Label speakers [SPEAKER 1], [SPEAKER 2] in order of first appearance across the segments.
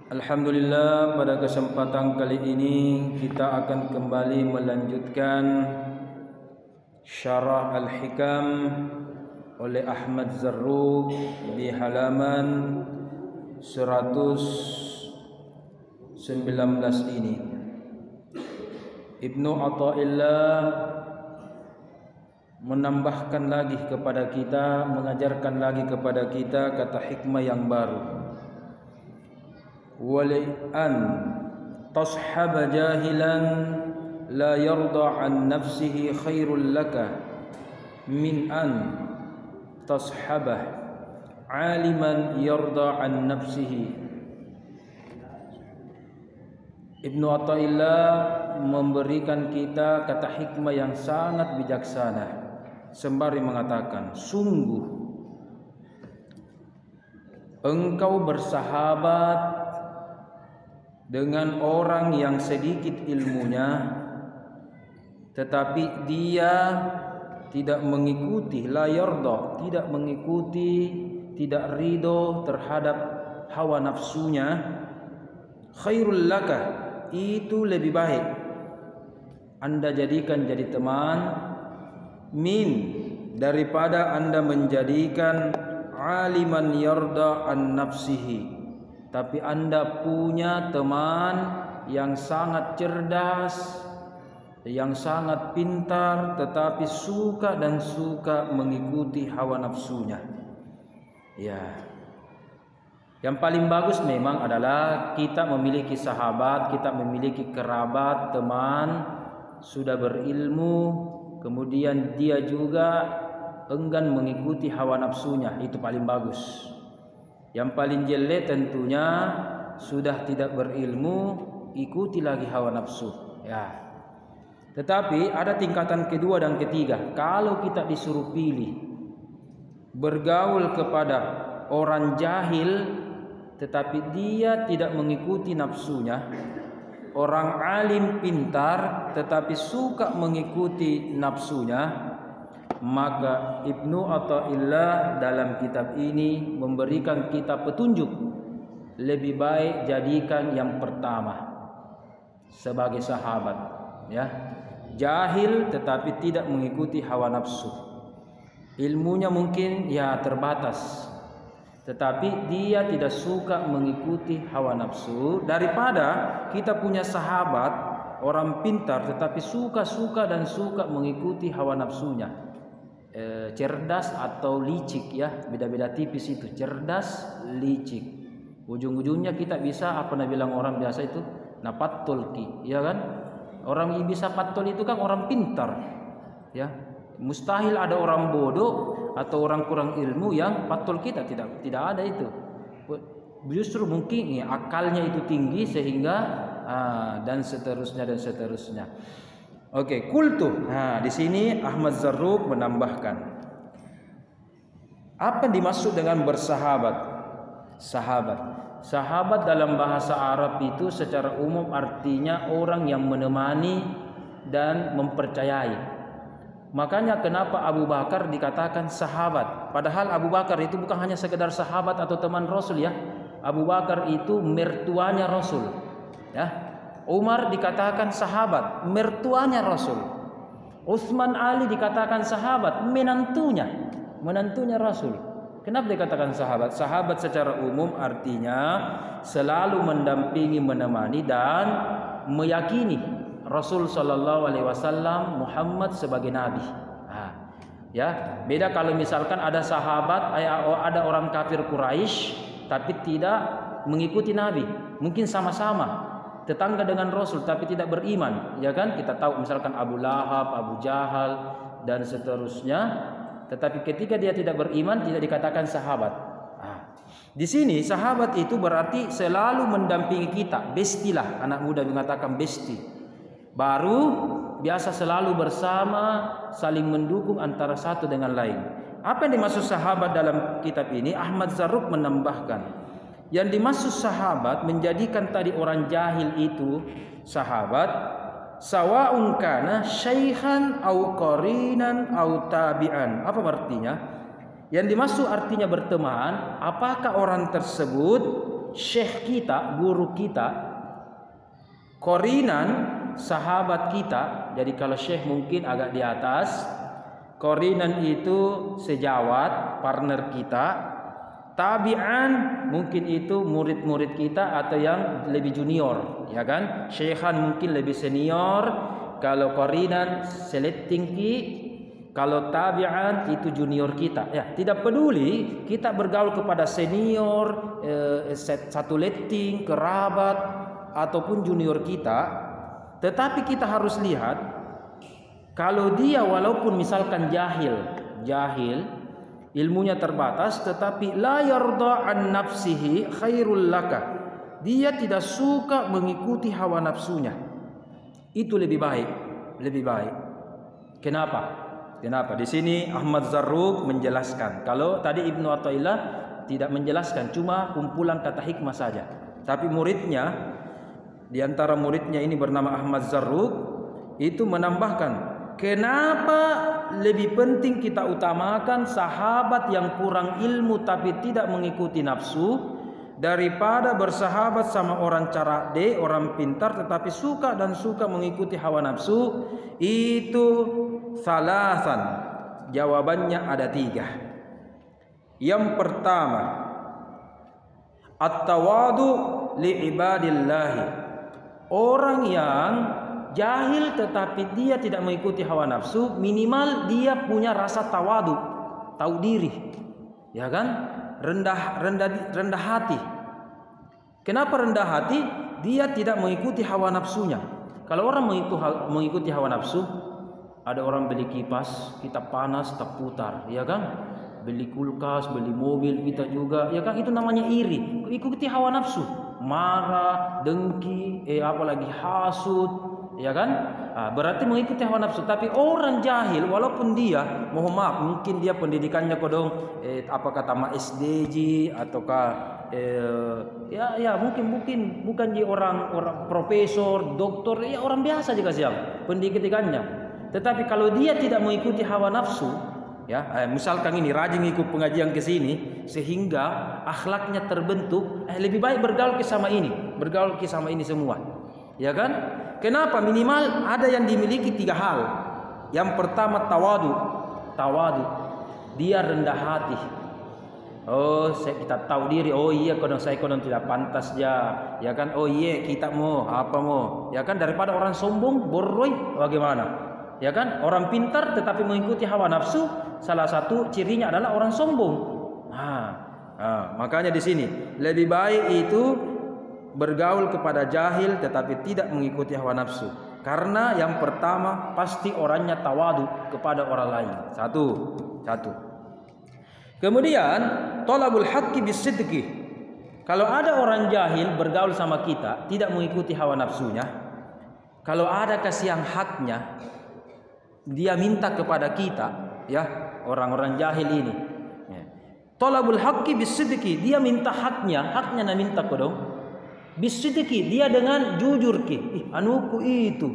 [SPEAKER 1] Alhamdulillah, pada kesempatan kali ini kita akan kembali melanjutkan Syarah Al-Hikam oleh Ahmad Zarruq di halaman 119 ini. Ibnu Athaillah menambahkan lagi kepada kita, mengajarkan lagi kepada kita kata hikmah yang baru. Wali'an tashhaba jahilan la yarda an nafsihi khairul laka min an tashabah aliman yarda an nafsihi. Ibnu Athaillah memberikan kita kata hikmah yang sangat bijaksana, sembari mengatakan, sungguh engkau bersahabat dengan orang yang sedikit ilmunya, tetapi dia tidak mengikuti, la yarda, tidak mengikuti, tidak ridho terhadap hawa nafsunya, khairul laka, itu lebih baik Anda jadikan jadi teman, min, daripada Anda menjadikan aliman yarda an nafsihi, tapi Anda punya teman yang sangat cerdas, yang sangat pintar, tetapi suka mengikuti hawa nafsunya. Ya. Yang paling bagus memang adalah kita memiliki sahabat, kita memiliki kerabat, teman sudah berilmu, kemudian dia juga enggan mengikuti hawa nafsunya, itu paling bagus. Yang paling jelek tentunya sudah tidak berilmu, ikuti lagi hawa nafsu. Ya. Tetapi ada tingkatan kedua dan ketiga. Kalau kita disuruh pilih bergaul kepada orang jahil, tetapi dia tidak mengikuti nafsunya, orang alim pintar tetapi suka mengikuti nafsunya, maka Ibnu Athaillah dalam kitab ini memberikan kita petunjuk, lebih baik jadikan yang pertama sebagai sahabat, ya, jahil tetapi tidak mengikuti hawa nafsu, ilmunya mungkin ya terbatas, tetapi dia tidak suka mengikuti hawa nafsu, daripada kita punya sahabat orang pintar tetapi suka mengikuti hawa nafsunya. Cerdas atau licik, ya, beda-beda tipis itu, cerdas, licik. Ujung-ujungnya kita bisa apa bilang orang biasa itu napatulki, ya kan? Orang yang bisa patul itu kan orang pintar, ya. Mustahil ada orang bodoh atau orang kurang ilmu yang patul kita, tidak ada itu. Justru mungkin ya, akalnya itu tinggi sehingga dan seterusnya. Oke, kultu. Nah, di sini Ahmad Zarruq menambahkan, apa yang dimaksud dengan bersahabat? Sahabat dalam bahasa Arab itu secara umum artinya orang yang menemani dan mempercayai. Makanya kenapa Abu Bakar dikatakan sahabat? Padahal Abu Bakar itu bukan hanya sekedar sahabat atau teman Rasul, ya. Abu Bakar itu mertuanya Rasul, ya. Umar dikatakan sahabat, mertuanya Rasul. Utsman, Ali dikatakan sahabat, menantunya Rasul. Kenapa dikatakan sahabat? Sahabat secara umum artinya selalu mendampingi, menemani dan meyakini Rasul sallallahu alaihi wasallam Muhammad sebagai nabi. Ya, beda kalau misalkan ada sahabat, ada orang kafir Quraisy tapi tidak mengikuti nabi. Mungkin sama-sama tetangga dengan Rasul tapi tidak beriman, ya kan? Kita tahu misalkan Abu Lahab, Abu Jahal dan seterusnya. Tetapi ketika dia tidak beriman, tidak dikatakan sahabat. Di sini sahabat itu berarti selalu mendampingi kita, bestilah, anak muda mengatakan besti. Baru biasa selalu bersama, saling mendukung antara satu dengan lain. Apa yang dimaksud sahabat dalam kitab ini? Ahmad Zarruq menambahkan, yang dimaksud sahabat menjadikan tadi orang jahil itu sahabat, sawa'un kana syaikhan au qarinan au tabi'an. Apa artinya? Yang dimaksud artinya berteman, apakah orang tersebut syekh kita, guru kita, qorinan sahabat kita. Jadi kalau syekh mungkin agak di atas, qorinan itu sejawat, partner kita, tabi'an mungkin itu murid-murid kita atau yang lebih junior, ya kan? Syekhan mungkin lebih senior, kalau qorinan seletingki, kalau tabi'an itu junior kita. Ya, tidak peduli kita bergaul kepada senior, satu letting, kerabat ataupun junior kita, tetapi kita harus lihat kalau dia walaupun misalkan jahil, ilmunya terbatas, tetapi la yarda an nafsihi khairul laka. Dia tidak suka mengikuti hawa nafsunya. Itu lebih baik. Kenapa? Di sini Ahmad Zarruq menjelaskan. Kalau tadi Ibnu Athaillah tidak menjelaskan, cuma kumpulan kata hikmah saja. Tapi muridnya, di antara muridnya ini bernama Ahmad Zarruq, itu menambahkan, kenapa lebih penting kita utamakan sahabat yang kurang ilmu tapi tidak mengikuti nafsu daripada bersahabat sama orang cerdik, orang pintar tetapi suka mengikuti hawa nafsu? Itu salasan. Jawabannya ada 3. Yang pertama, at-tawadu li ibadillahi. Orang yang jahil tetapi dia tidak mengikuti hawa nafsu, minimal dia punya rasa tawadu, tahu diri, ya kan? Rendah hati. Kenapa rendah hati? Dia tidak mengikuti hawa nafsunya. Kalau orang mengikuti hawa nafsu, ada orang beli kipas, kita panas tak putar, ya kan? Beli kulkas, beli mobil, kita juga, ya kan? Itu namanya iri, ikuti hawa nafsu, marah, dengki, apalagi hasud, ya kan? Berarti mengikuti hawa nafsu. Tapi orang jahil, walaupun dia, mohon maaf, mungkin dia pendidikannya kodong apa kata ma SDG ataukah ya mungkin bukan dia orang profesor, doktor, ya orang biasa juga siap pendidikannya. Tetapi kalau dia tidak mengikuti hawa nafsu, ya, misalkan ini rajin ikut pengajian ke sini sehingga akhlaknya terbentuk, lebih baik bergaul ke sama ini semua, ya kan? Kenapa? Minimal ada yang dimiliki 3 hal. Yang pertama tawadu. Dia rendah hati. Oh, kita tahu diri. Oh iya, saya tidak pantas ya kan? Oh iya, kita mau apa mau, ya kan? Daripada orang sombong, boroi, bagaimana? Ya kan? Orang pintar tetapi mengikuti hawa nafsu, salah satu cirinya adalah orang sombong. Makanya di sini lebih baik itu bergaul kepada jahil tetapi tidak mengikuti hawa nafsu. Karena yang pertama pasti orangnya tawadu kepada orang lain. Satu. Kemudian talabul haqqi bisidqi. Kalau ada orang jahil bergaul sama kita, tidak mengikuti hawa nafsunya, kalau ada kasih yang haknya, dia minta kepada kita, ya, orang-orang jahil ini. Talabul haqqi bisidqi, dia minta haknya nak minta kodong. Bisidiki, dia dengan jujur ki, anuku itu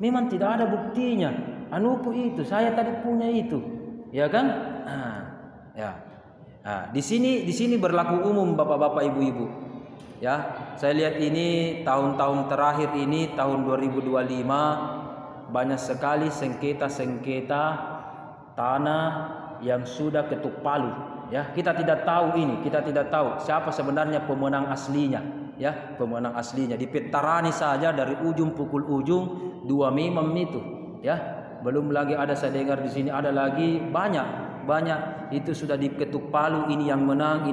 [SPEAKER 1] memang tidak ada buktinya, anuku itu saya tadi punya itu, ya kan? Di sini berlaku umum bapak-bapak, ibu-ibu, ya. Saya lihat ini tahun-tahun terakhir ini, tahun 2025, banyak sekali sengketa tanah yang sudah ketuk palu, ya. Kita tidak tahu siapa sebenarnya pemenang aslinya. Ya, pemenang aslinya dipetarani saja dari ujung pukul ujung 2 memang itu, ya. Belum lagi ada, saya dengar di sini ada lagi banyak itu sudah diketuk palu, ini yang menang,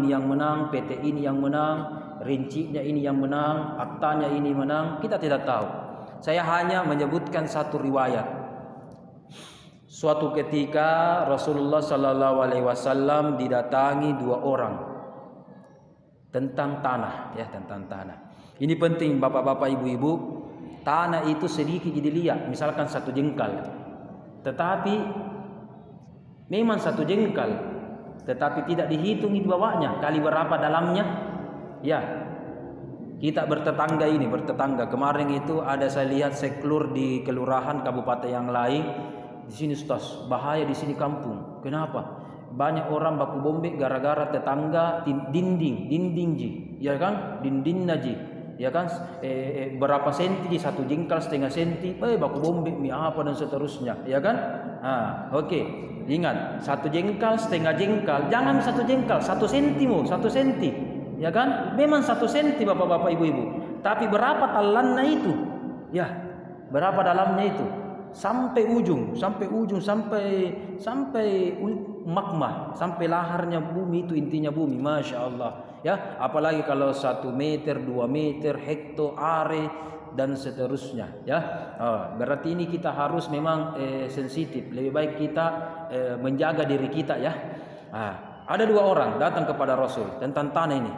[SPEAKER 1] PT ini yang menang, rincinya ini yang menang, aktanya ini menang. Kita tidak tahu. Saya hanya menyebutkan satu riwayat. Suatu ketika Rasulullah sallallahu alaihi wasallam didatangi 2 orang tentang tanah, ya, tentang tanah. Ini penting bapak-bapak, ibu-ibu. Tanah itu sedikit dilihat, misalkan 1 jengkal. Tetapi memang 1 jengkal, tetapi tidak dihitung di bawahnya kali berapa dalamnya. Ya, kita bertetangga. Kemarin itu ada saya lihat seklur di kelurahan kabupaten yang lain. Di sini Ustaz, bahaya di sini kampung. Kenapa? Banyak orang baku bombe gara-gara tetangga dinding ji, ya kan? Dinding naji, ya kan? Berapa senti ji, 1 jengkal, setengah senti, baku bombe mi apa dan seterusnya, ya kan? Oke. Ingat, 1 jengkal, setengah jengkal, jangan 1 jengkal, 1 senti mu, 1 senti, ya kan? Memang 1 senti bapak-bapak ibu-ibu, tapi berapa talannya itu? Ya, berapa dalamnya itu? Sampai ujung, sampai magma, sampai laharnya bumi, itu intinya bumi, masya Allah. Ya, apalagi kalau 1 meter, 2 meter, hektare dan seterusnya. Ya, berarti ini kita harus memang sensitif. Lebih baik kita menjaga diri kita, ya. Ada 2 orang datang kepada Rasul tentang tanah ini.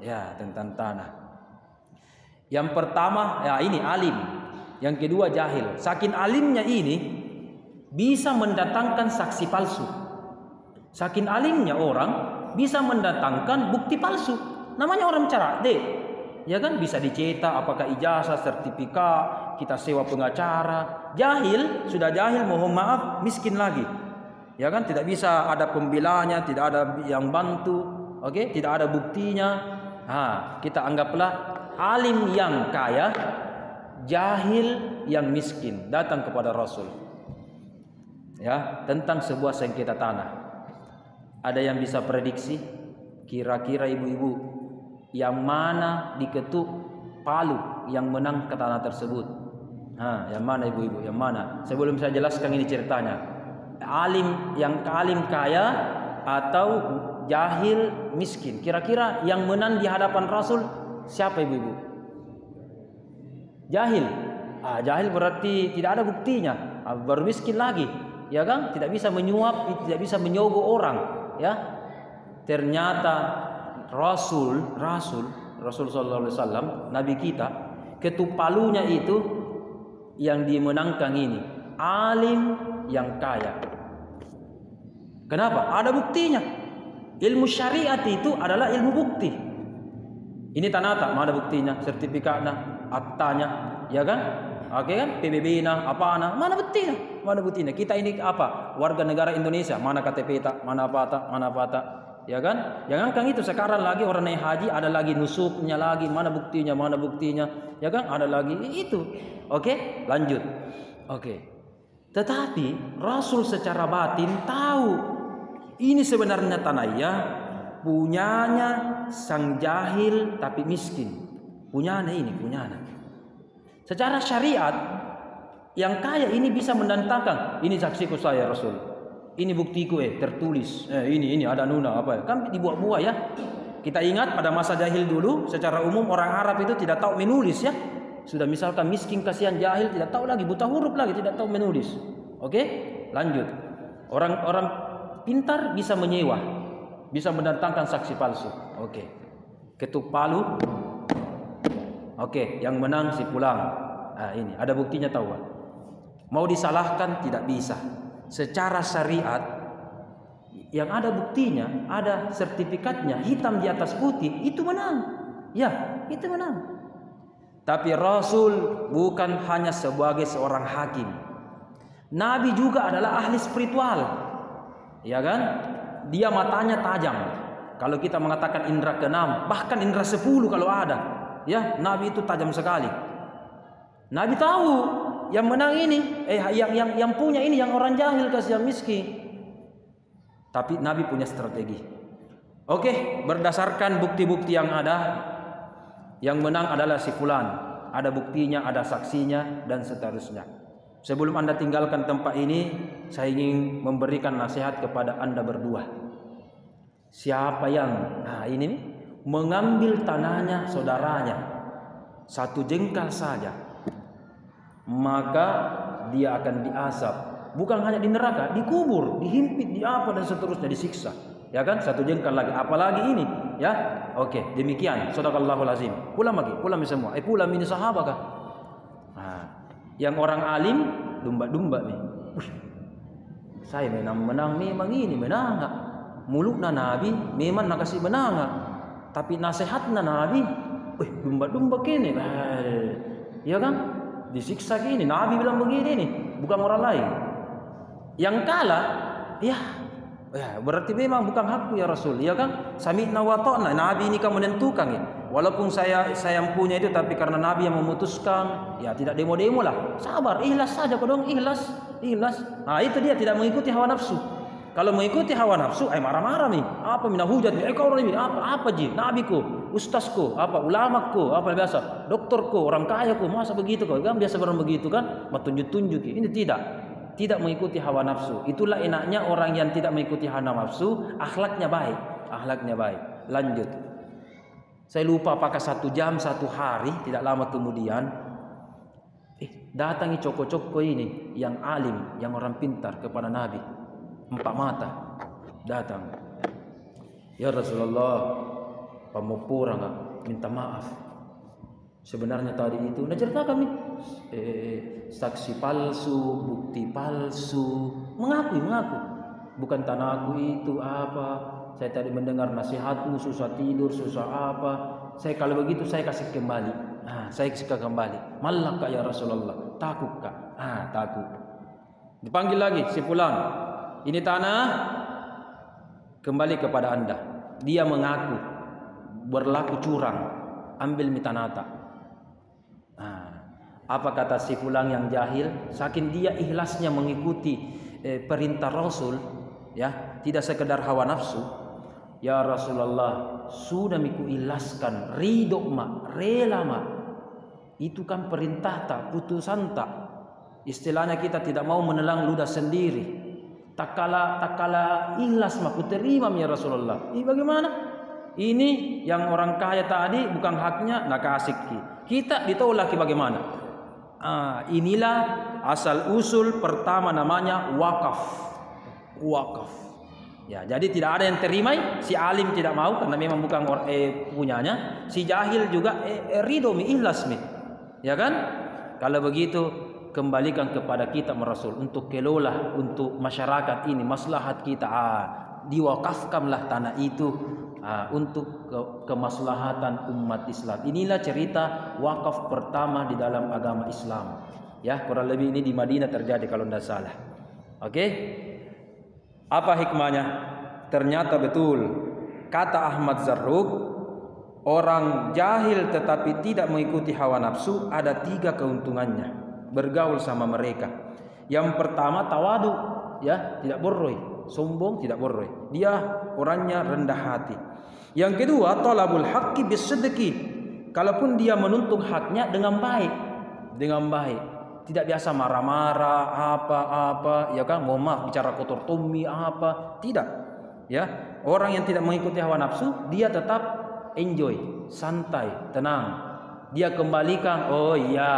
[SPEAKER 1] Ya, tentang tanah. Yang pertama, ya ini alim. Yang kedua jahil. Saking alimnya ini bisa mendatangkan saksi palsu. Saking alimnya orang bisa mendatangkan bukti palsu. Namanya orang cerdik, ya kan? Bisa dicetak, apakah ijazah, sertifikat, kita sewa pengacara. Jahil, sudah jahil, mohon maaf, miskin lagi, ya kan? Tidak bisa ada pembelanya, tidak ada yang bantu, oke? Tidak ada buktinya. Kita anggaplah alim yang kaya, jahil yang miskin datang kepada Rasul, ya, tentang sebuah sengketa tanah. Ada yang bisa prediksi kira-kira ibu-ibu yang mana diketuk palu yang menang ke tanah tersebut? Yang mana ibu-ibu? Yang mana? Sebelum saya jelaskan ini ceritanya, alim kaya atau jahil miskin? Kira-kira yang menang di hadapan Rasul siapa ibu-ibu? Jahil. Jahil berarti tidak ada buktinya, baru miskin lagi, ya kan? Tidak bisa menyuap, tidak bisa menyogok orang, ya. Ternyata Rasul sallallahu alaihi wasallam, nabi kita, ketuk palunya itu yang dimenangkan ini alim yang kaya. Kenapa? Ada buktinya. Ilmu syariat itu adalah ilmu bukti. Ini tanah mana buktinya, sertifikatnya, aktanya, ya kan? Oke kan? PBB-na, apana? Mana buktinya? Mana buktinya? Kita ini apa? Warga negara Indonesia, mana KTP tak? Mana apa tak? Ya kan? Jangankan itu, sekarang lagi orang naik haji ada lagi nusuknya lagi, mana buktinya? Ya kan? Ada lagi itu. Oke? Lanjut. Oke. Tetapi Rasul secara batin tahu ini sebenarnya tanaya punyanya sang jahil tapi miskin. Punyanya. Secara syariat yang kaya ini bisa mendatangkan, ini saksiku saya Rasul, ini buktiku tertulis, ini ada nuna apa ya, kan dibuat-buat ya. Kita ingat pada masa jahil dulu, secara umum orang Arab itu tidak tahu menulis ya. Sudah misalkan miskin, kasihan, jahil, tidak tahu lagi, buta huruf lagi, tidak tahu menulis. Oke, lanjut. Orang pintar bisa menyewa, bisa mendatangkan saksi palsu. Oke, ketuk palu. Oke, yang menang si pulang. Ini ada buktinya, tahu. Mau disalahkan tidak bisa. Secara syariat yang ada buktinya, ada sertifikatnya, hitam di atas putih, itu menang. Ya, itu menang. Tapi Rasul bukan hanya sebagai seorang hakim. Nabi juga adalah ahli spiritual. Ya kan? Dia matanya tajam. Kalau kita mengatakan indera ke-6, bahkan indera 10 kalau ada. Ya, Nabi itu tajam sekali. Nabi tahu yang menang ini, yang punya ini yang orang jahil kasih yang miskin. Tapi Nabi punya strategi. Oke, berdasarkan bukti-bukti yang ada, yang menang adalah si fulan. Ada buktinya, ada saksinya dan seterusnya. Sebelum Anda tinggalkan tempat ini, saya ingin memberikan nasihat kepada Anda berdua. Siapa yang ini mengambil tanahnya saudaranya 1 jengkal saja, maka dia akan diazab, bukan hanya di neraka, dikubur, dihimpit, dan seterusnya, disiksa, ya kan? 1 jengkal lagi, apalagi ini, ya. Oke, demikian. Shadaqallahul azim. Pulang semua. Pulang ini sahabat kah? Yang orang alim domba-domba nih. Saya menang memang ini menang. Mulutna Nabi memang nak kasih menang. Tapi nasihatnya Nabi, domba-domba kini, ya kan? Disiksa gini. Nabi bilang begini nih, bukan orang lain. Yang kalah, ya Ya, berarti memang bukan hakku ya Rasul, ya kan? Sami'na wa ta'na. Nabi ini kan menentukan ya. Walaupun saya punya itu, tapi karena Nabi yang memutuskan, ya tidak demo-demo lah. Sabar, ikhlas saja kau dong, ikhlas. Nah, itu dia tidak mengikuti hawa nafsu. Kalau mengikuti hawa nafsu, marah-marah nih. Apa mina hujat nih? Kau ini apa ji? Nabiku, ustazku, apa ulamaku, apa biasa, dokterku, orang kayaku, masa begitu kau? Kan biasa orang begitu kan, tunjuk-tunjuk. Ini tidak mengikuti hawa nafsu. Itulah enaknya orang yang tidak mengikuti hawa nafsu, akhlaknya baik. Lanjut. Saya lupa apakah 1 jam 1 hari, tidak lama kemudian datangi coko-coko ini yang alim, yang orang pintar kepada Nabi. 4 mata datang. Ya Rasulullah, pemupura enggak minta maaf. Sebenarnya tadi itu cerita kami saksi palsu, bukti palsu, mengaku bukan tanahku itu apa. Saya tadi mendengar nasihatmu, susah tidur, susah apa. Saya kalau begitu saya kasih kembali. Saya kasih kembali. Malaka ya Rasulullah, takut kak? Takut. Dipanggil lagi si fulan. Ini tanah kembali kepada Anda. Dia mengaku berlaku curang, ambil mitanata. Apa kata si fulan yang jahil? Saking dia ikhlasnya mengikuti perintah Rasul, ya, tidak sekedar hawa nafsu. Ya Rasulullah, sudah miku ikhlaskan, ridho mak, rela mak. Itu kan perintah tak, putusan tak. Istilahnya kita tidak mau menelan ludah sendiri. Tak kala ikhlas mak, ku terima ya Rasulullah. Ini bagaimana? Ini yang orang kaya tadi bukan haknya, nak kasih kita ditolak bagaimana? Inilah asal usul pertama namanya wakaf. Ya, jadi tidak ada yang terima. Si alim tidak mau karena memang bukan punyanya. Si jahil juga ridho ikhlas ya kan? Kalau begitu kembalikan kepada kita Rasul untuk kelola untuk masyarakat ini, maslahat kita. Diwakafkanlah tanah itu untuk kemaslahatan umat Islam. Inilah cerita wakaf pertama di dalam agama Islam. Ya, kurang lebih ini di Madinah terjadi kalau tidak salah. Oke? Apa hikmahnya? Ternyata betul kata Ahmad Zarruq, orang jahil tetapi tidak mengikuti hawa nafsu ada 3 keuntungannya bergaul sama mereka. Yang pertama tawadu, ya, tidak boroi, sombong, tidak boroi. Dia orangnya rendah hati. Yang kedua, talabul haqqi bisidqi. Kalaupun dia menuntut haknya dengan baik. Tidak biasa marah-marah apa, ya kan? Mohon maaf bicara kotor tummi apa, tidak. Ya, orang yang tidak mengikuti hawa nafsu, dia tetap enjoy, santai, tenang. Dia kembalikan, oh iya,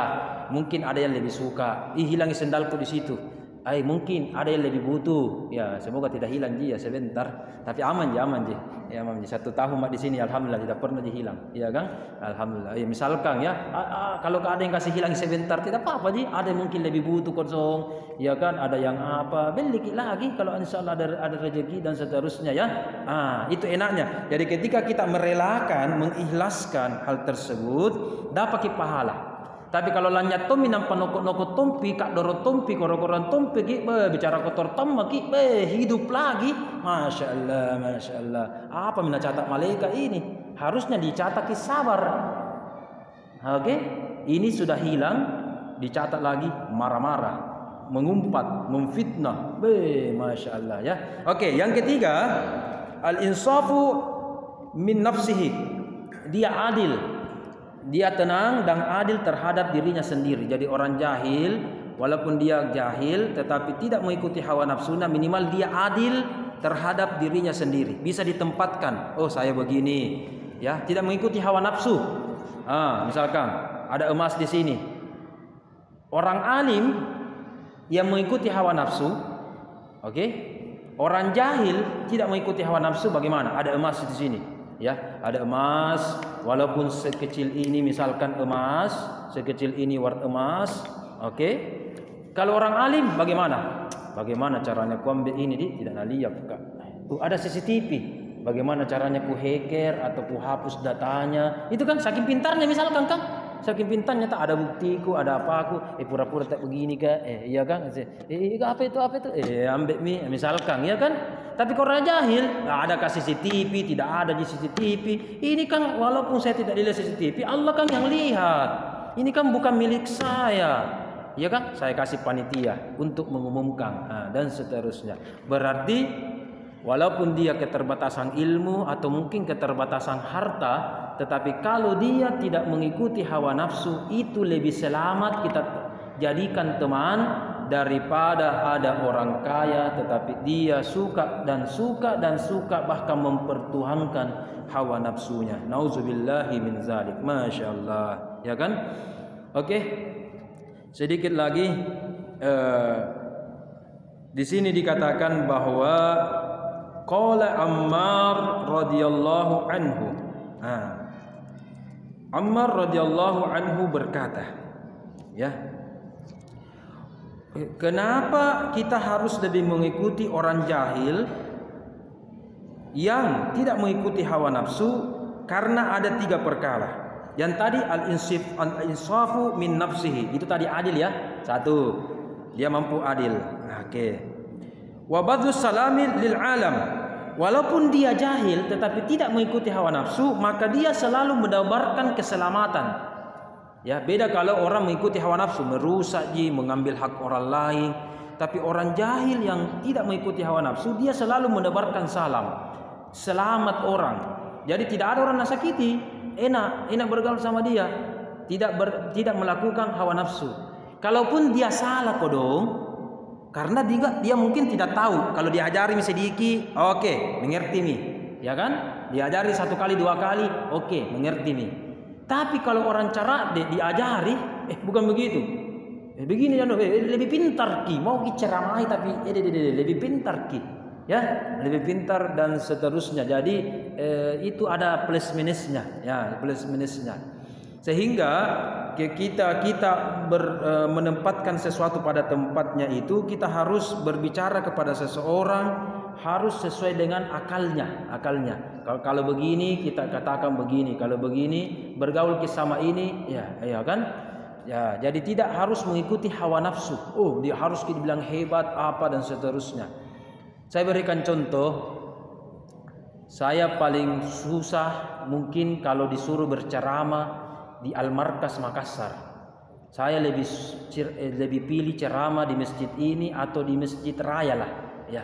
[SPEAKER 1] mungkin ada yang lebih suka. Hilangi sendalku di situ. Mungkin ada yang lebih butuh. Ya, semoga tidak hilang ya sebentar. Tapi aman je. Ya, aman je. 1 tahun mak di sini alhamdulillah tidak pernah hilang. Ya kan? Alhamdulillah. Ya, misalkan ya, kalau ada yang kasih hilang sebentar tidak apa-apa je. Ada yang mungkin lebih butuh kosong. Ya kan? Ada yang apa? Beli lagi kalau insyaallah ada rezeki dan seterusnya ya. Itu enaknya. Jadi ketika kita merelakan, mengikhlaskan hal tersebut, dapat pahala. Tapi kalau lanyat tompi nampak nokot tompi, kak dorot tompi, korokoran tompi, bicara kotor tompi, hidup lagi, masya Allah. Apa mina catat malaikat ini? Harusnya dicatat sabar. Oke, ini sudah hilang, dicatat lagi marah-marah, mengumpat, memfitnah, masya Allah ya. Oke, yang ketiga, al insafu min nafsihi, dia adil. Dia tenang dan adil terhadap dirinya sendiri. Jadi orang jahil, walaupun dia jahil tetapi tidak mengikuti hawa nafsunya, minimal dia adil terhadap dirinya sendiri. Bisa ditempatkan, oh saya begini, ya, tidak mengikuti hawa nafsu. Misalkan ada emas di sini. Orang alim yang mengikuti hawa nafsu, oke? Orang jahil tidak mengikuti hawa nafsu, bagaimana? Ada emas di sini. Ya, ada emas walaupun sekecil ini, misalkan emas sekecil ini warna emas, oke? Kalau orang alim bagaimana? Bagaimana caranya ku ambil ini tidak lihat kak. Ada CCTV. Bagaimana caranya ku hacker atau ku hapus datanya? Itu kan saking pintarnya misalkan kan? saking pintarnya tak ada buktiku, ada apa aku, pura-pura tak begini kan, iya kan, apa itu, ambil mie, misalkan, ya kan. Tapi kalau orang jahil, nggak ada kasih CCTV, tidak ada di CCTV. Ini kan walaupun saya tidak dilihat CCTV, Allah kan yang lihat. Ini kan bukan milik saya, ya kan? Saya kasih panitia untuk mengumumkan, dan seterusnya. Berarti walaupun dia keterbatasan ilmu atau mungkin keterbatasan harta, tetapi kalau dia tidak mengikuti hawa nafsu, itu lebih selamat kita jadikan teman daripada ada orang kaya tetapi dia suka bahkan mempertuhankan hawa nafsunya. Nauzubillahi min zalik. Masya Allah, ya kan? Oke, sedikit lagi di sini dikatakan bahwa qala Ammar radhiyallahu anhu. Ammar radhiyallahu anhu berkata, ya, kenapa kita harus lebih mengikuti orang jahil yang tidak mengikuti hawa nafsu? Karena ada 3 perkara. Yang tadi al-insafu min nafsihi, itu tadi adil ya. 1, dia mampu adil. Oke. Wa badhus salami lil alam. Walaupun dia jahil tetapi tidak mengikuti hawa nafsu, maka dia selalu mendabarkan keselamatan. Ya, beda kalau orang mengikuti hawa nafsu, merusak, mengambil hak orang lain. Tapi orang jahil yang tidak mengikuti hawa nafsu, dia selalu menebarkan salam, selamat orang. Jadi tidak ada orang nasakiti, enak bergaul sama dia, tidak melakukan hawa nafsu. Kalaupun dia salah kodong, karena dia mungkin tidak tahu. Kalau diajari sedikit, oke, mengerti nih, ya kan? Diajari 1 kali 2 kali, oke, mengerti nih. Tapi kalau orang cara diajari, bukan begitu. Begini ya, lebih pintar ki, mau ceramai tapi lebih pintar ki, ya, lebih pintar dan seterusnya. Jadi itu ada plus minusnya, ya, plus minusnya. Sehingga kita menempatkan sesuatu pada tempatnya itu, kita harus berbicara kepada seseorang harus sesuai dengan akalnya. Kalau begini kita katakan begini, kalau begini bergaul sama ini, ya kan? Ya, jadi tidak harus mengikuti hawa nafsu. Oh, dia harus dibilang hebat apa dan seterusnya. Saya berikan contoh. Saya paling susah mungkin kalau disuruh berceramah di Al-Markas Makassar. Saya lebih pilih ceramah di masjid ini atau di masjid raya lah, ya.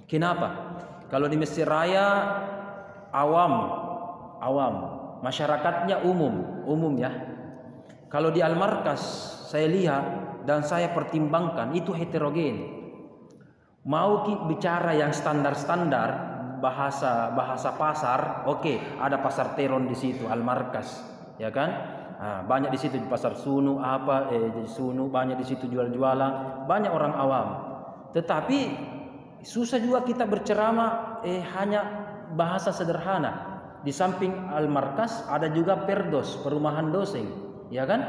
[SPEAKER 1] Kenapa? Kalau di masjid raya awam, masyarakatnya umum ya. Kalau di Al-Markas saya lihat dan saya pertimbangkan itu heterogen. Mau bicara yang standar bahasa pasar, oke, ada pasar Teron di situ Al-Markas, ya kan? Banyak di situ di pasar Sunu Sunu banyak di situ jualan, banyak orang awam. Tetapi susah juga kita berceramah hanya bahasa sederhana. Di samping Al-Markas ada juga Perdos, perumahan dosen, ya kan?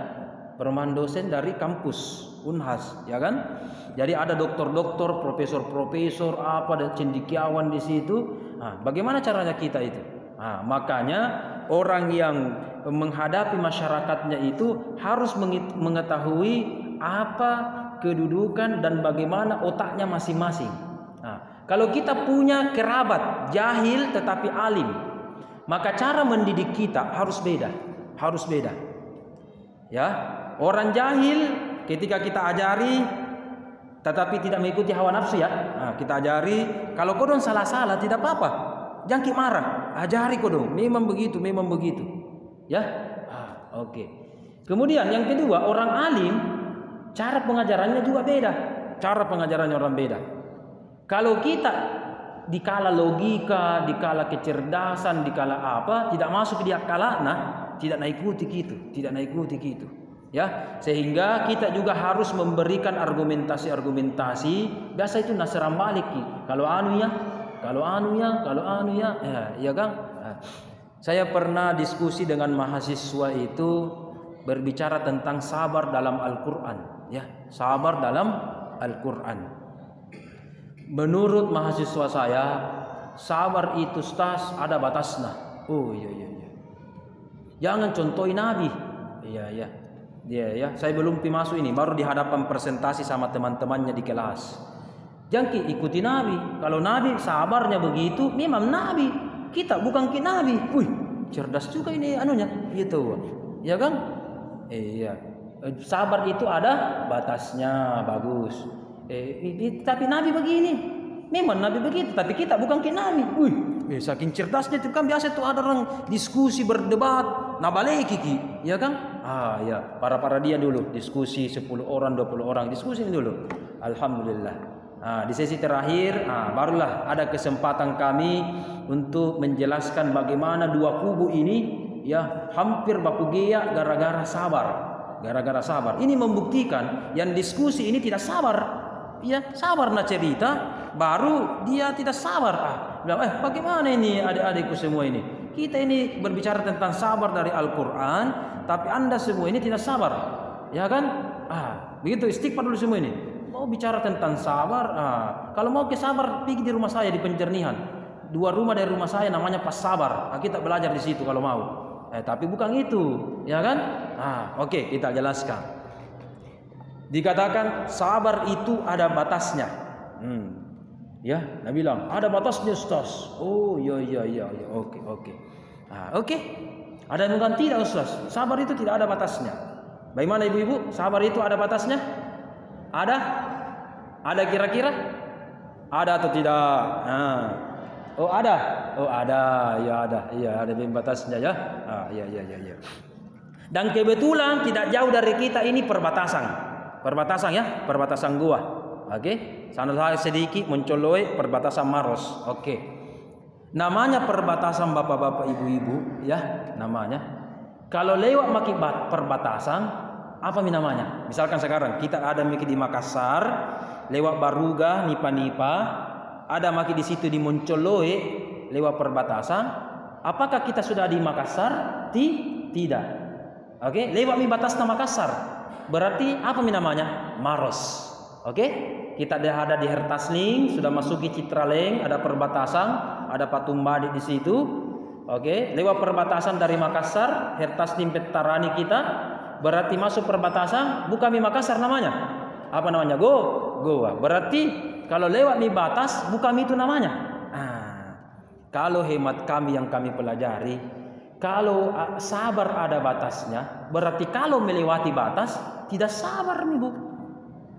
[SPEAKER 1] Perumahan dosen dari kampus Unhas, ya kan? Jadi ada doktor-doktor, profesor-profesor dan cendekiawan di situ. Bagaimana caranya kita itu? Makanya orang yang menghadapi masyarakatnya itu harus mengetahui apa kedudukan dan bagaimana otaknya masing-masing. Kalau kita punya kerabat jahil tetapi alim, maka cara mendidik kita harus beda. Ya, orang jahil ketika kita ajari tetapi tidak mengikuti hawa nafsu, ya. Kita ajari, kalau kau dong salah-salah tidak apa-apa. Jangan marah, ajari kau dong. Memang begitu. Ya. Oke. Kemudian yang kedua, orang alim cara pengajarannya juga beda. Cara pengajarannya orang beda. Kalau kita dikala logika, dikala kecerdasan, dikala apa, tidak masuk di akal, tidak naikuti gitu. Ya, sehingga kita juga harus memberikan argumentasi. Biasa itu naseram balik. Kalau anu ya, ya kan? Saya pernah diskusi dengan mahasiswa itu berbicara tentang sabar dalam Al-Qur'an, ya, sabar dalam Al-Qur'an. Menurut mahasiswa saya, sabar itu ada batasnya. Oh iya. Jangan contohi Nabi. Iya. Dia ya, saya belum masuk ini, baru di hadapan presentasi sama teman-temannya di kelas. Jangan ikuti Nabi. Kalau Nabi sabarnya begitu, memang Nabi. Kita bukan Nabi. Wih, cerdas juga ini anunya, gitu. Ya kan? Iya. Sabar itu ada batasnya, bagus. Tapi Nabi begini. Memang Nabi begitu, tapi kita bukan Nabi. Wih, saking cerdasnya itu kan biasa tuh ada orang diskusi berdebat, nabaleki kiki, ya kan? Ya, para dia dulu diskusi 10 orang, 20 orang diskusi dulu. Alhamdulillah. Di sesi terakhir, barulah ada kesempatan kami untuk menjelaskan bagaimana dua kubu ini ya hampir baku geak gara-gara sabar. Gara-gara sabar. Ini membuktikan yang diskusi ini tidak sabar. Ya, sabar nak cerita, baru dia tidak sabar. Bilang, bagaimana ini adik-adikku semua ini? Kita ini berbicara tentang sabar dari Al-Quran, tapi Anda semua ini tidak sabar. Ya kan? Begitu istighfar dulu semua ini. Mau bicara tentang sabar, kalau mau ke sabar, pergi di rumah saya di Penjernihan. 2 rumah dari rumah saya namanya Pas Sabar. Kita belajar di situ kalau mau. Tapi bukan itu, ya kan? Oke, kita jelaskan. Dikatakan sabar itu ada batasnya. Ya, Nabi bilang ada batasnya, Ustaz. Oh, iya. Oke. Oke. Ada yang bukan tidak, Ustaz. Sabar itu tidak ada batasnya. Bagaimana ibu-ibu? Sabar itu ada batasnya? Ada? Ada kira-kira? Ada atau tidak? Oh, ada. Oh, ada. Ya, ada. Iya, ada batasnya ya. Iya. Dan kebetulan tidak jauh dari kita ini perbatasan. Perbatasan ya, perbatasan gua. Oke. Sana sedikit mencolok perbatasan Maros. Oke. Namanya perbatasan bapak-bapak ibu-ibu ya, namanya. Kalau lewat maki perbatasan, apa namanya? Misalkan sekarang kita ada maki di Makassar, lewat Baruga, Nipa-Nipa, ada maki di situ di Moncoloe, lewat perbatasan. Apakah kita sudah di Makassar? Tidak. Oke, lewat batasnya Makassar. Berarti apa namanya? Maros. Oke? Kita ada di Hertasling, sudah masuki Citraleng, ada perbatasan, ada Patung Badik di situ. Oke, lewat perbatasan dari Makassar, Hertasling Petarani kita, berarti masuk perbatasan, bukan di Makassar namanya. Apa namanya? Goa. Berarti kalau lewat di batas, bukan itu namanya. Kalau hemat kami yang kami pelajari, kalau sabar ada batasnya, berarti kalau melewati batas tidak sabar nih, Bu.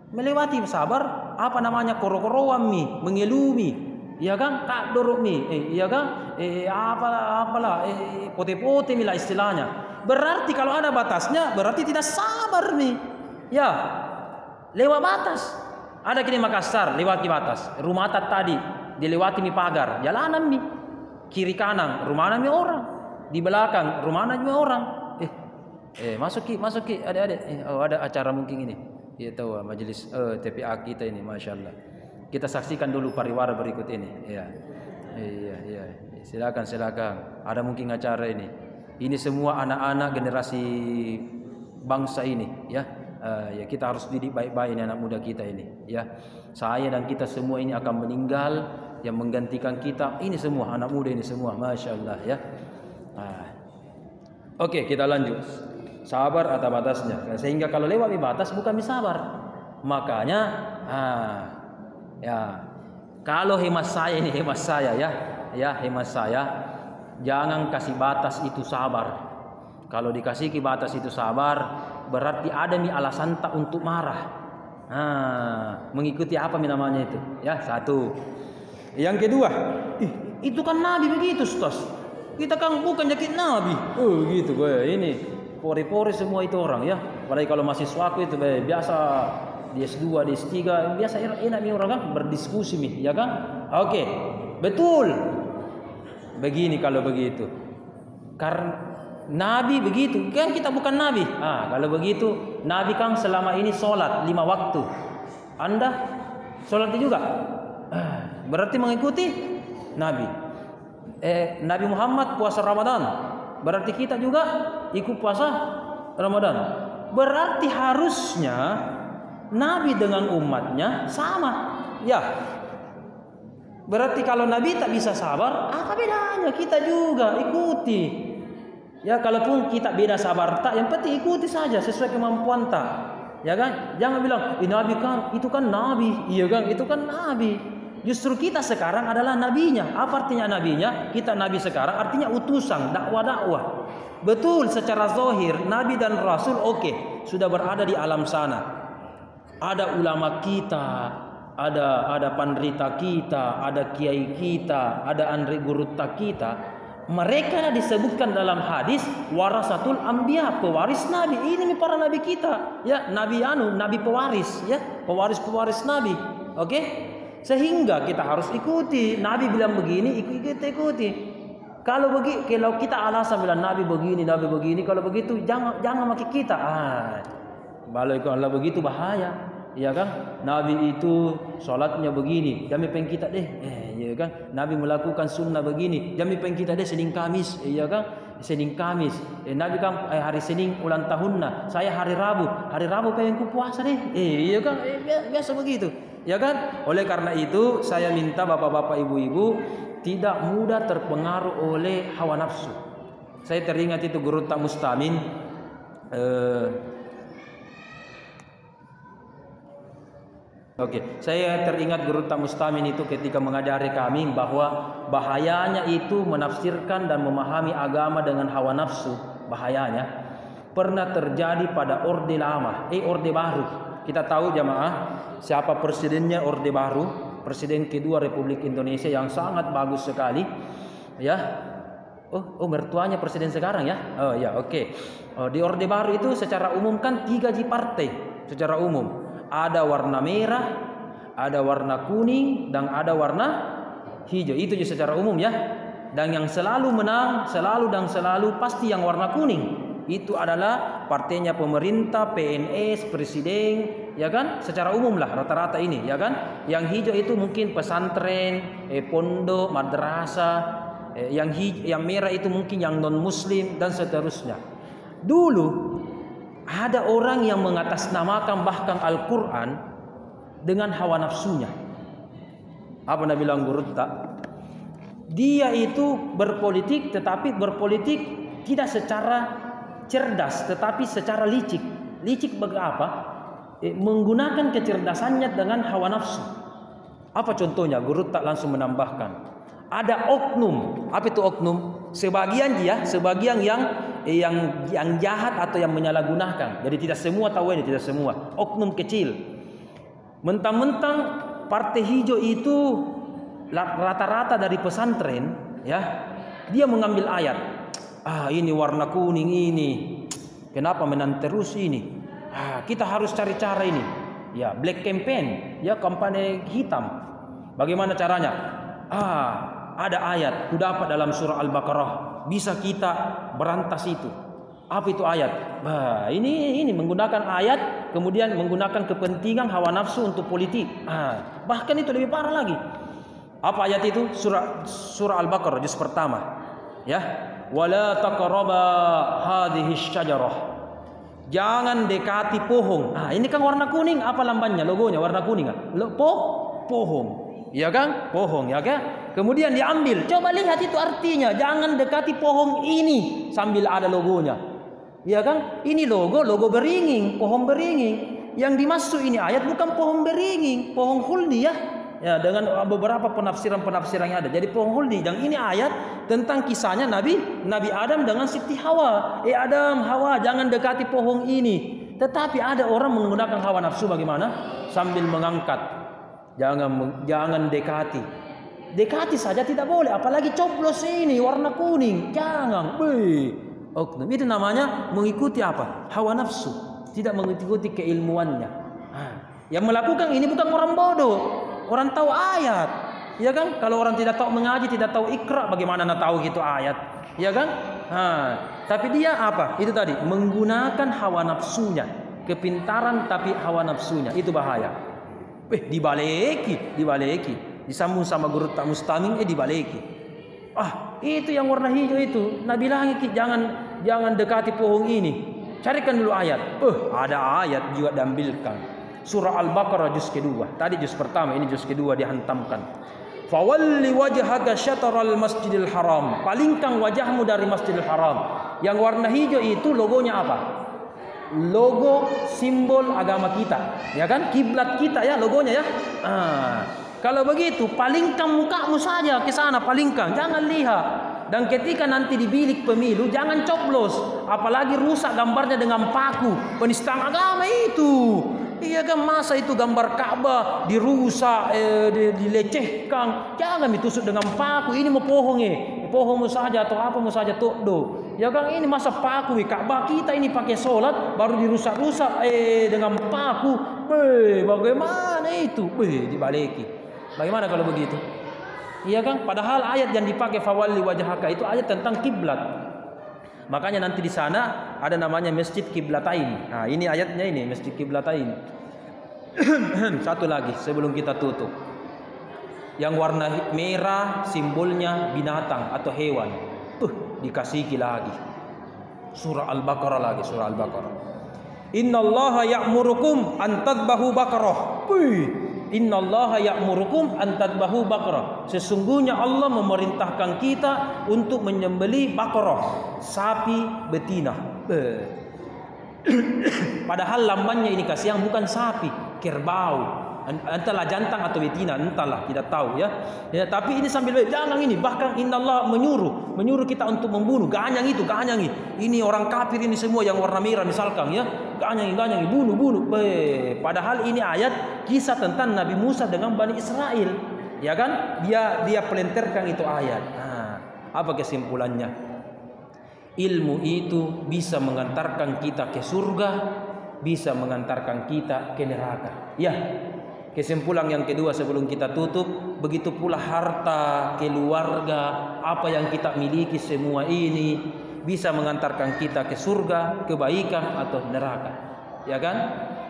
[SPEAKER 1] Melewati sabar apa namanya? Koro-koroan mi, mengelumi. Iya kan? Kak dorok mi. Iya kan? Apalah pote-pote mila istilahnya. Berarti kalau ada batasnya berarti tidak sabar nih. Ya. Lewat batas. Ada kini Makassar lewati batas. Rumah tadi dilewati mi pagar, jalanan mi. Kiri kanan rumah mi orang. Di belakang rumah mi orang. Masuk ki adik-adik. Ada acara mungkin ini. Ya tahu majelis TPA kita ini, masya Allah. Kita saksikan dulu pariwara berikut ini. Iya. Silakan. Ada mungkin acara ini. Ini semua anak-anak generasi bangsa ini, ya. Ya kita harus didik baik-baik ini anak muda kita ini, ya. Saya dan kita semua ini akan meninggal, yang menggantikan kita ini semua anak muda ini semua, masya Allah, ya. Oke, kita lanjut. Sabar atas batasnya. Sehingga kalau lewat di batas bukan sabar. Makanya ya kalau hemat saya jangan kasih batas itu sabar. Kalau dikasih ke batas itu sabar, berarti ada alasan tak untuk marah. Mengikuti apa namanya itu? Ya, satu. Yang kedua, itu kan Nabi begitu, Ustaz. Kita kan bukan jakit Nabi. Gitu gue ini. Pori-pori semua itu orang ya. Apalagi kalau mahasiswaku itu biasa di S2, di S3 biasa enak nih orang kan berdiskusi nih, ya kan? Oke. Betul. Begini kalau begitu. Karena Nabi begitu, kan kita bukan Nabi. Kalau begitu Nabi kan selama ini sholat 5 waktu. Anda sholat juga? Berarti mengikuti Nabi. Nabi Muhammad puasa Ramadan. Berarti kita juga ikut puasa Ramadan. Berarti harusnya Nabi dengan umatnya sama. Ya. Berarti kalau Nabi tak bisa sabar, apa bedanya? Kita juga ikuti. Ya, kalaupun kita beda sabar tak, yang penting ikuti saja sesuai kemampuan tak. Ya kan? Jangan bilang, Nabi kan, itu kan Nabi. Iya kan? Itu kan Nabi. Justru kita sekarang adalah nabinya. Apa artinya nabinya? Kita nabi sekarang artinya utusan, dakwah-dakwah. Betul, secara zahir Nabi dan Rasul oke, sudah berada di alam sana. Ada ulama kita, ada pandrita kita, ada kiai kita, ada andri gurutta kita. Mereka disebutkan dalam hadis warasatul anbiya, pewaris nabi. Ini para nabi kita, ya, nabi pewaris, ya, pewaris nabi. Oke? Sehingga kita harus ikuti. Nabi bilang begini, ikuti. Kalau kita alasan bilang nabi begini, kalau begitu jangan maki kita. Kalau Allah begitu bahaya. Ya kan? Nabi itu sholatnya begini, demi peng kita deh. Ya kan? Nabi melakukan sunnah begini, demi peng kita deh Senin Kamis. Ya kan? Senin Kamis. Nabi kan hari Senin ulang tahunnya, saya hari Rabu pengen ku puasa deh. Ya kan? Biasa begitu. Ya kan? Oleh karena itu saya minta bapak-bapak, ibu-ibu tidak mudah terpengaruh oleh hawa nafsu. Saya teringat itu Guru Tak Mustamin. Saya teringat Guru Tak Mustamin itu ketika mengajari kami bahwa bahayanya itu menafsirkan dan memahami agama dengan hawa nafsu. Bahayanya pernah terjadi pada Orde Lama, Orde Baru. Kita tahu jamaah siapa presidennya Orde Baru, presiden kedua Republik Indonesia yang sangat bagus sekali, ya. Mertuanya presiden sekarang ya. Di Orde Baru itu secara umum kan 3 partai secara umum. Ada warna merah, ada warna kuning, dan ada warna hijau. Itu juga secara umum ya. Dan yang selalu menang, selalu pasti yang warna kuning. Itu adalah partainya pemerintah, PNS, presiden, ya kan? Secara umum lah rata-rata ini, ya kan? Yang hijau itu mungkin pesantren, pondok, madrasah. Yang merah itu mungkin yang non muslim dan seterusnya. Dulu ada orang yang mengatasnamakan bahkan Al-Quran dengan hawa nafsunya. Apa Nabi bilang Guru Tak? Dia itu berpolitik, tetapi berpolitik tidak secara cerdas, tetapi secara licik. Licik apa? Menggunakan kecerdasannya dengan hawa nafsu. Apa contohnya? Guru Tak langsung menambahkan. Ada oknum. Apa itu oknum? Sebagian yang jahat atau yang menyalahgunakan. Jadi tidak semua tahu ini, tidak semua. Oknum kecil. Mentang-mentang partai hijau itu rata-rata dari pesantren, ya. Dia mengambil ayat. Ini warna kuning ini. Kenapa menang terus ini? Kita harus cari cara ini. Ya, black campaign, ya, kampanye hitam. Bagaimana caranya? Ada ayat ku dapat dalam surah Al-Baqarah, bisa kita berantas itu. Apa itu ayat? Ini menggunakan ayat, kemudian menggunakan kepentingan hawa nafsu untuk politik. Bahkan itu lebih parah lagi. Apa ayat itu? Surah Al-Baqarah juz pertama. Ya, wala taqraba hadhihi syajarah. Jangan dekati pohon. Ini kan warna kuning, apa lambangnya, logonya warna kuning kan? Pohon. Ya kan? Pohon, ya kan? Kemudian diambil. Coba lihat itu artinya. Jangan dekati pohon ini sambil ada logonya. Ya kan? Ini logo beringin, pohon beringin. Yang dimaksud ini ayat bukan pohon beringin, pohon huldi ya. Ya, dengan beberapa penafsiran yang ada. Jadi pohon huldi. Dan ini ayat tentang kisahnya Nabi Adam dengan Siti Hawa. Adam, Hawa, jangan dekati pohon ini. Tetapi ada orang menggunakan hawa nafsu bagaimana? Sambil mengangkat. Jangan dekati. Dekati saja tidak boleh, apalagi coblos ini warna kuning. Jangan. Oknum. Itu namanya mengikuti apa? Hawa nafsu. Tidak mengikuti keilmuannya. Yang melakukan ini bukan orang bodoh, orang tahu ayat. Ya kan? Kalau orang tidak tahu mengaji, tidak tahu ikra, bagaimana nak tahu gitu ayat? Ya kan? Tapi dia apa? Itu tadi menggunakan hawa nafsunya. Kepintaran tapi hawa nafsunya. Itu bahaya. Dibaleki. Disambung sama Guru Tak Mustamin, dibaleki. Itu yang warna hijau itu. Nabi bilang jangan dekati pohon ini. Carikan dulu ayat. Ada ayat juga diambilkan. Surah Al-Baqarah juz kedua. Tadi juz pertama, ini juz kedua dihantamkan. Fawalli wajhaka syatral masjidil haram. Palingkan wajahmu dari Masjidil Haram. Yang warna hijau itu logonya apa? Logo simbol agama kita, ya kan? Kiblat kita ya logonya ya. Kalau begitu palingkan mukamu saja ke sana, palingkan, jangan lihat. Dan ketika nanti di bilik pemilu jangan coblos, apalagi rusak gambarnya dengan paku, penistaan agama itu. Iya kan, masa itu gambar Ka'bah dirusak, dilecehkan, jangan ditusuk dengan paku. Ini mau pohonmu saja atau apa mau saja do. Ya kan, ini masa paku Ka'bah kita ini pakai sholat baru dirusak-rusak dengan paku. Bagaimana itu? Dibaliki. Bagaimana kalau begitu? Iya kan? Padahal ayat yang dipakai fawalli wajhaka itu ayat tentang kiblat. Makanya nanti di sana ada namanya Masjid Kiblatain. Nah, ini ayatnya ini Masjid Kiblatain. Satu lagi sebelum kita tutup. Yang warna merah simbolnya binatang atau hewan. Dikasih lagi. Surah Al-Baqarah lagi, surah Al-Baqarah. Innallaha ya'murukum an tadhbahu baqarah. Innallaha ya'murukum an tadhbahu baqarah. Sesungguhnya Allah memerintahkan kita untuk menyembelih baqarah, sapi betina. Padahal lambannya ini kasih yang bukan sapi, kerbau. Entahlah jantan atau betina, entahlah, tidak tahu ya. Tapi ini sambil jangan ini, bahkan innallaha menyuruh kita untuk membunuh, ganyangi. Ini orang kafir ini semua yang warna merah misalkan ya, ganyangi, bunuh. Padahal ini ayat kisah tentang Nabi Musa dengan Bani Israel, ya kan? Dia pelenterkan itu ayat. Nah, apa kesimpulannya? Ilmu itu bisa mengantarkan kita ke surga, bisa mengantarkan kita ke neraka. Ya. Kesimpulan yang kedua sebelum kita tutup, begitu pula harta, keluarga, apa yang kita miliki semua ini bisa mengantarkan kita ke surga, kebaikan atau neraka. Ya kan?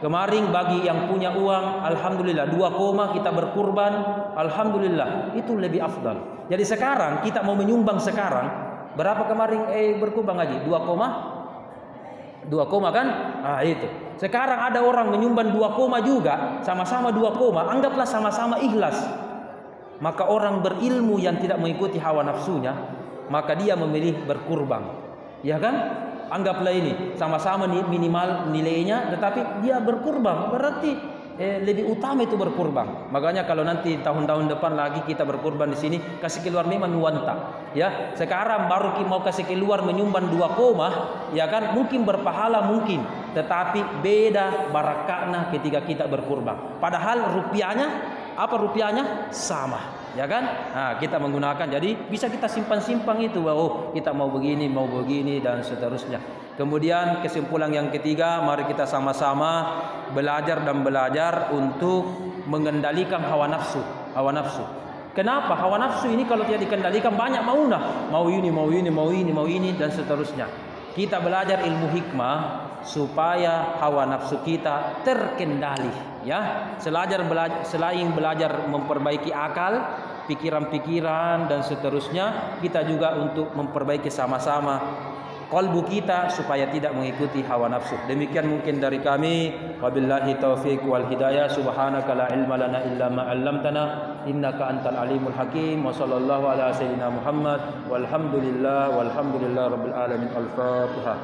[SPEAKER 1] Kemarin bagi yang punya uang, alhamdulillah 2 kita berkurban, alhamdulillah itu lebih afdal. Jadi sekarang kita mau menyumbang sekarang, berapa kemarin berkurban haji? 2 kan? Ah itu. Sekarang ada orang menyumbang 2 juga, sama-sama 2, anggaplah sama-sama ikhlas. Maka orang berilmu yang tidak mengikuti hawa nafsunya, maka dia memilih berkurban. Ya kan? Anggaplah ini sama-sama minimal nilainya, tetapi dia berkurban, berarti lebih utama itu berkurban. Makanya kalau nanti tahun-tahun depan lagi kita berkurban di sini, kasih keluar memang nuwanta. Ya, sekarang baru mau kasih keluar menyumbang 2, ya kan? Mungkin berpahala mungkin, tetapi beda barakahnya ketika kita berkurban. Padahal rupiahnya sama. Ya kan? Nah, kita menggunakan, jadi bisa kita simpan itu. Oh, kita mau begini dan seterusnya. Kemudian kesimpulan yang ketiga, mari kita sama-sama belajar untuk mengendalikan hawa nafsu. Kenapa? Hawa nafsu ini kalau tidak dikendalikan banyak maunya, mau ini dan seterusnya. Kita belajar ilmu hikmah supaya hawa nafsu kita terkendali, ya. Selain belajar memperbaiki akal, pikiran-pikiran dan seterusnya, kita juga untuk memperbaiki sama-sama qalbu kita supaya tidak mengikuti hawa nafsu. Demikian mungkin dari kami. Wabillahi taufiq wal hidayah. Subhanaka la ilma lana illa ma 'allamtana innaka antal alimul hakim. Wa sallallahu ala sayyidina Muhammad walhamdulillah rabbil alamin. Al-Fatihah.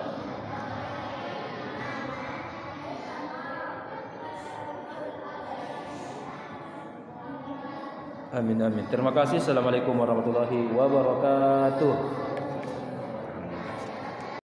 [SPEAKER 1] Amin. Terima kasih. Assalamualaikum warahmatullahi wabarakatuh.